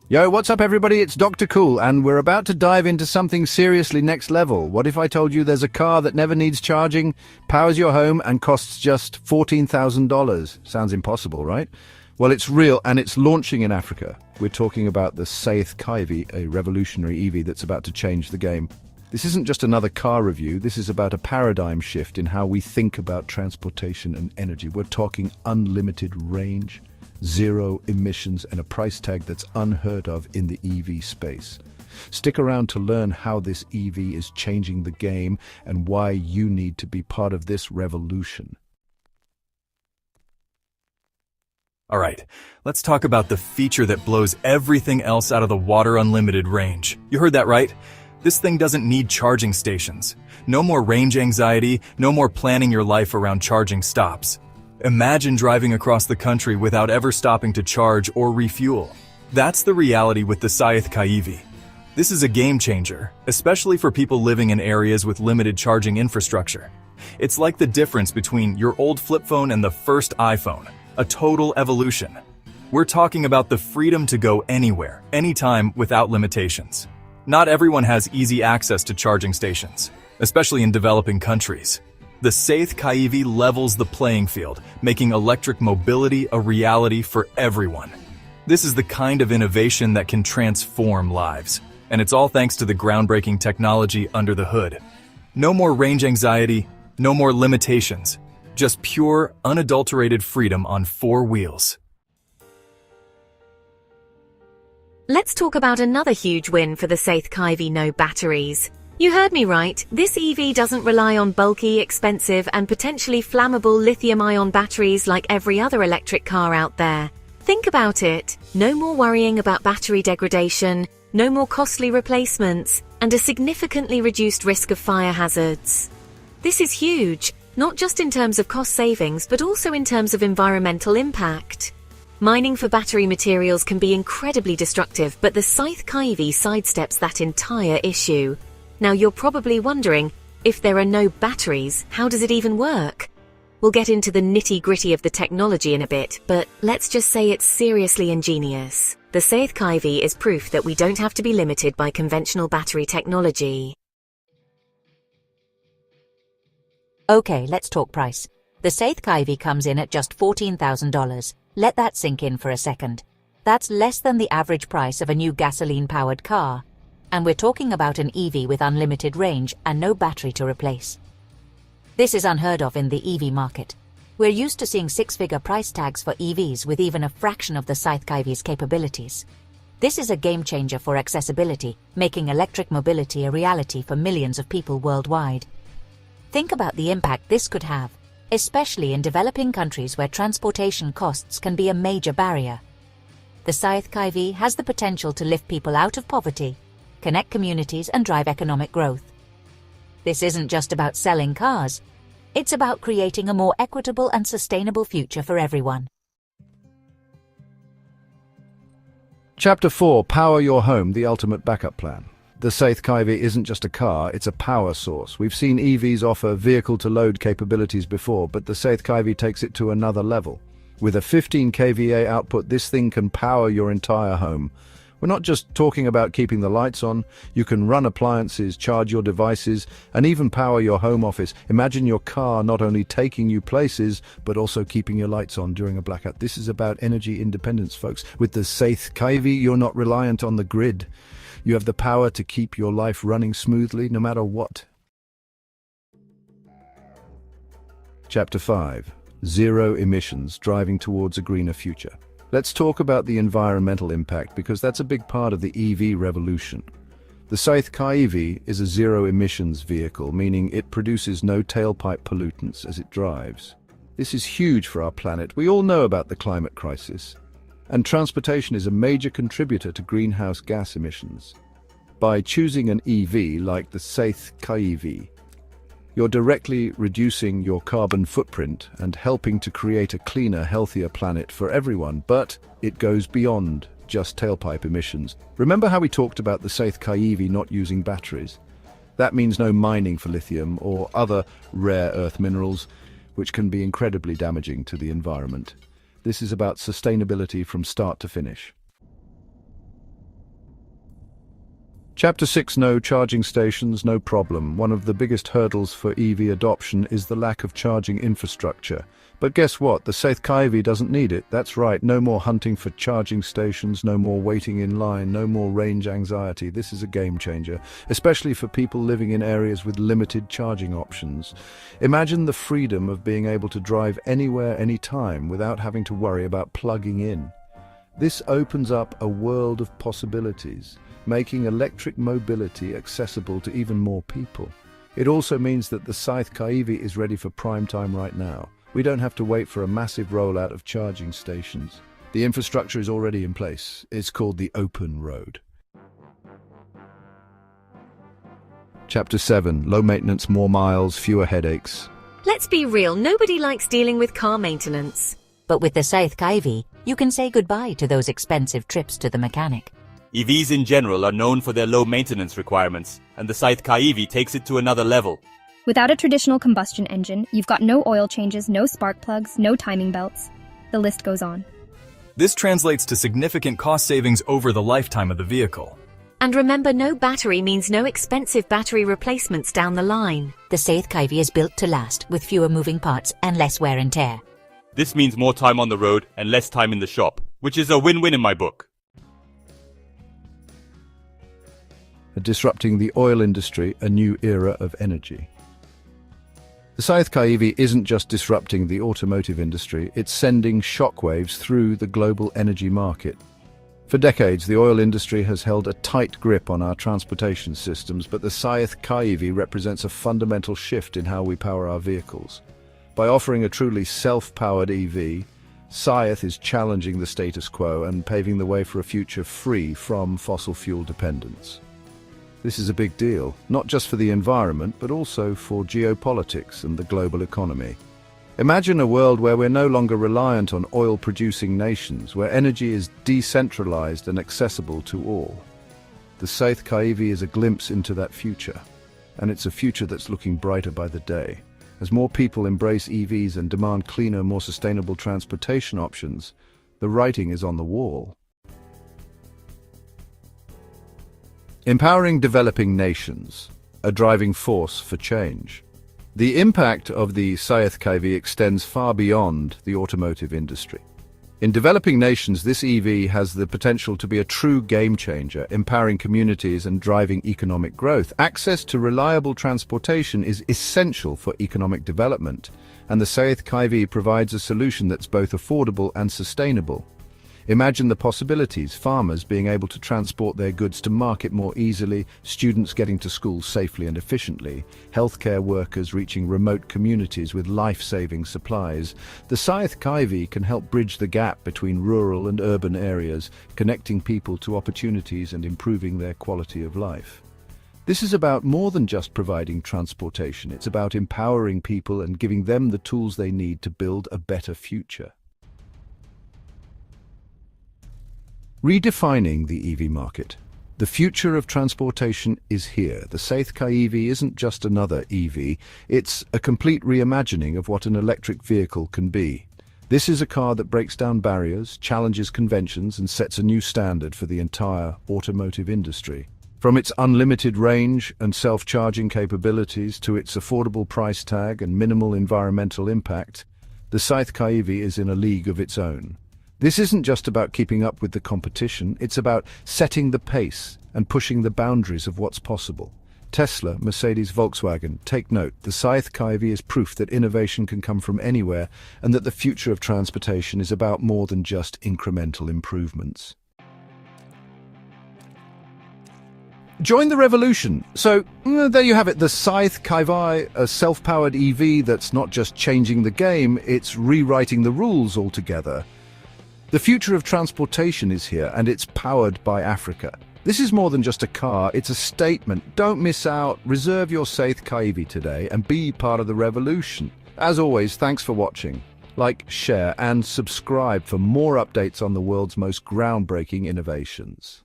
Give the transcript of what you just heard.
Yo, what's up everybody? It's Dr. Cool, and we're about to dive into something seriously next level. What if I told you there's a car that never needs charging, powers your home, and costs just $14,000? Sounds impossible, right? Well, it's real, and it's launching in Africa. We're talking about the Saith Kaivi, a revolutionary EV that's about to change the game. This isn't just another car review, this is about a paradigm shift in how we think about transportation and energy. We're talking unlimited range, zero emissions, and a price tag that's unheard of in the EV space. Stick around to learn how this EV is changing the game and why you need to be part of this revolution. All right, let's talk about the feature that blows everything else out of the water: unlimited range. You heard that right? This thing doesn't need charging stations. No more range anxiety, no more planning your life around charging stops. Imagine driving across the country without ever stopping to charge or refuel. That's the reality with the Saith Kaivi. This is a game changer, especially for people living in areas with limited charging infrastructure. It's like the difference between your old flip phone and the first iPhone, a total evolution. We're talking about the freedom to go anywhere, anytime, without limitations. Not everyone has easy access to charging stations, especially in developing countries. The Saith Kaivi levels the playing field, making electric mobility a reality for everyone. This is the kind of innovation that can transform lives, and it's all thanks to the groundbreaking technology under the hood. No more range anxiety, no more limitations, just pure, unadulterated freedom on four wheels. Let's talk about another huge win for the Saith Kaivi: no batteries. You heard me right, this EV doesn't rely on bulky, expensive, and potentially flammable lithium-ion batteries like every other electric car out there. Think about it. No more worrying about battery degradation, no more costly replacements, and a significantly reduced risk of fire hazards. This is huge, not just in terms of cost savings, but also in terms of environmental impact. Mining for battery materials can be incredibly destructive, but the Saith Kaivi sidesteps that entire issue. Now you're probably wondering, if there are no batteries, how does it even work? We'll get into the nitty-gritty of the technology in a bit, but let's just say it's seriously ingenious. The Saith Kaivi is proof that we don't have to be limited by conventional battery technology. Okay, let's talk price. The Saith Kaivi comes in at just $14,000. Let that sink in for a second. That's less than the average price of a new gasoline-powered car. And we're talking about an EV with unlimited range and no battery to replace. This is unheard of in the EV market. We're used to seeing six-figure price tags for EVs with even a fraction of the Saith Kaivi's capabilities. This is a game changer for accessibility, making electric mobility a reality for millions of people worldwide. Think about the impact this could have, especially in developing countries where transportation costs can be a major barrier. The Saith Kaivi has the potential to lift people out of poverty, connect communities, and drive economic growth. This isn't just about selling cars. It's about creating a more equitable and sustainable future for everyone. Chapter 4, Power Your Home, the Ultimate Backup Plan. The Saith Kaivi isn't just a car, it's a power source. We've seen EVs offer vehicle-to-load capabilities before, but the Saith Kaivi takes it to another level. With a 15 kVA output, this thing can power your entire home. We're not just talking about keeping the lights on. You can run appliances, charge your devices, and even power your home office. Imagine your car not only taking you places, but also keeping your lights on during a blackout. This is about energy independence, folks. With the Saith Kaivi, you're not reliant on the grid. You have the power to keep your life running smoothly, no matter what. Chapter 5. Zero emissions, driving towards a greener future. Let's talk about the environmental impact, because that's a big part of the EV revolution. The Saith Kaivi is a zero-emissions vehicle, meaning it produces no tailpipe pollutants as it drives. This is huge for our planet. We all know about the climate crisis, and transportation is a major contributor to greenhouse gas emissions. By choosing an EV like the Saith Kaivi, you're directly reducing your carbon footprint and helping to create a cleaner, healthier planet for everyone. But it goes beyond just tailpipe emissions. Remember how we talked about the Saith Kaivi not using batteries? That means no mining for lithium or other rare earth minerals, which can be incredibly damaging to the environment. This is about sustainability from start to finish. Chapter 6: No charging stations, no problem. One of the biggest hurdles for EV adoption is the lack of charging infrastructure. But guess what? The Saith Kaivi doesn't need it. That's right, no more hunting for charging stations, no more waiting in line, no more range anxiety. This is a game changer, especially for people living in areas with limited charging options. Imagine the freedom of being able to drive anywhere, anytime, without having to worry about plugging in. This opens up a world of possibilities, making electric mobility accessible to even more people. It also means that the Saith Kaivi is ready for prime time right now. We don't have to wait for a massive rollout of charging stations. The infrastructure is already in place. It's called the open road. Chapter 7: Low maintenance, more miles, fewer headaches. Let's be real, nobody likes dealing with car maintenance. But with the Saith Kaivi, you can say goodbye to those expensive trips to the mechanic. EVs in general are known for their low maintenance requirements, and the Saith Kaivi takes it to another level. Without a traditional combustion engine, you've got no oil changes, no spark plugs, no timing belts. The list goes on. This translates to significant cost savings over the lifetime of the vehicle. And remember, no battery means no expensive battery replacements down the line. The Saith Kaivi is built to last, with fewer moving parts and less wear and tear. This means more time on the road and less time in the shop, which is a win-win in my book. Disrupting the oil industry, a new era of energy. The Saith Kaivi isn't just disrupting the automotive industry, it's sending shockwaves through the global energy market. For decades, the oil industry has held a tight grip on our transportation systems, but the Saith Kaivi represents a fundamental shift in how we power our vehicles. By offering a truly self-powered EV, Saith is challenging the status quo and paving the way for a future free from fossil fuel dependence. This is a big deal, not just for the environment, but also for geopolitics and the global economy. Imagine a world where we're no longer reliant on oil-producing nations, where energy is decentralized and accessible to all. The Saith Kaivi is a glimpse into that future, and it's a future that's looking brighter by the day. As more people embrace EVs and demand cleaner, more sustainable transportation options, the writing is on the wall. Empowering developing nations, a driving force for change. The impact of the Saith Kaivi extends far beyond the automotive industry. In developing nations, this EV has the potential to be a true game changer, empowering communities and driving economic growth. Access to reliable transportation is essential for economic development, and the Saith Kaivi provides a solution that's both affordable and sustainable. Imagine the possibilities: farmers being able to transport their goods to market more easily, students getting to school safely and efficiently, healthcare workers reaching remote communities with life-saving supplies. The Saith Kaivi can help bridge the gap between rural and urban areas, connecting people to opportunities and improving their quality of life. This is about more than just providing transportation. It's about empowering people and giving them the tools they need to build a better future. Redefining the EV market. The future of transportation is here. The Saith Kaivi isn't just another EV, it's a complete reimagining of what an electric vehicle can be. This is a car that breaks down barriers, challenges conventions, and sets a new standard for the entire automotive industry. From its unlimited range and self-charging capabilities to its affordable price tag and minimal environmental impact, the Saith Kaivi is in a league of its own. This isn't just about keeping up with the competition, it's about setting the pace and pushing the boundaries of what's possible. Tesla, Mercedes, Volkswagen, take note, the Saith Kaivi is proof that innovation can come from anywhere and that the future of transportation is about more than just incremental improvements. Join the revolution. So, there you have it, the Saith Kaivi, a self-powered EV that's not just changing the game, it's rewriting the rules altogether. The future of transportation is here, and it's powered by Africa. This is more than just a car, it's a statement. Don't miss out, reserve your Saith Kaivi today, and be part of the revolution. As always, thanks for watching. Like, share, and subscribe for more updates on the world's most groundbreaking innovations.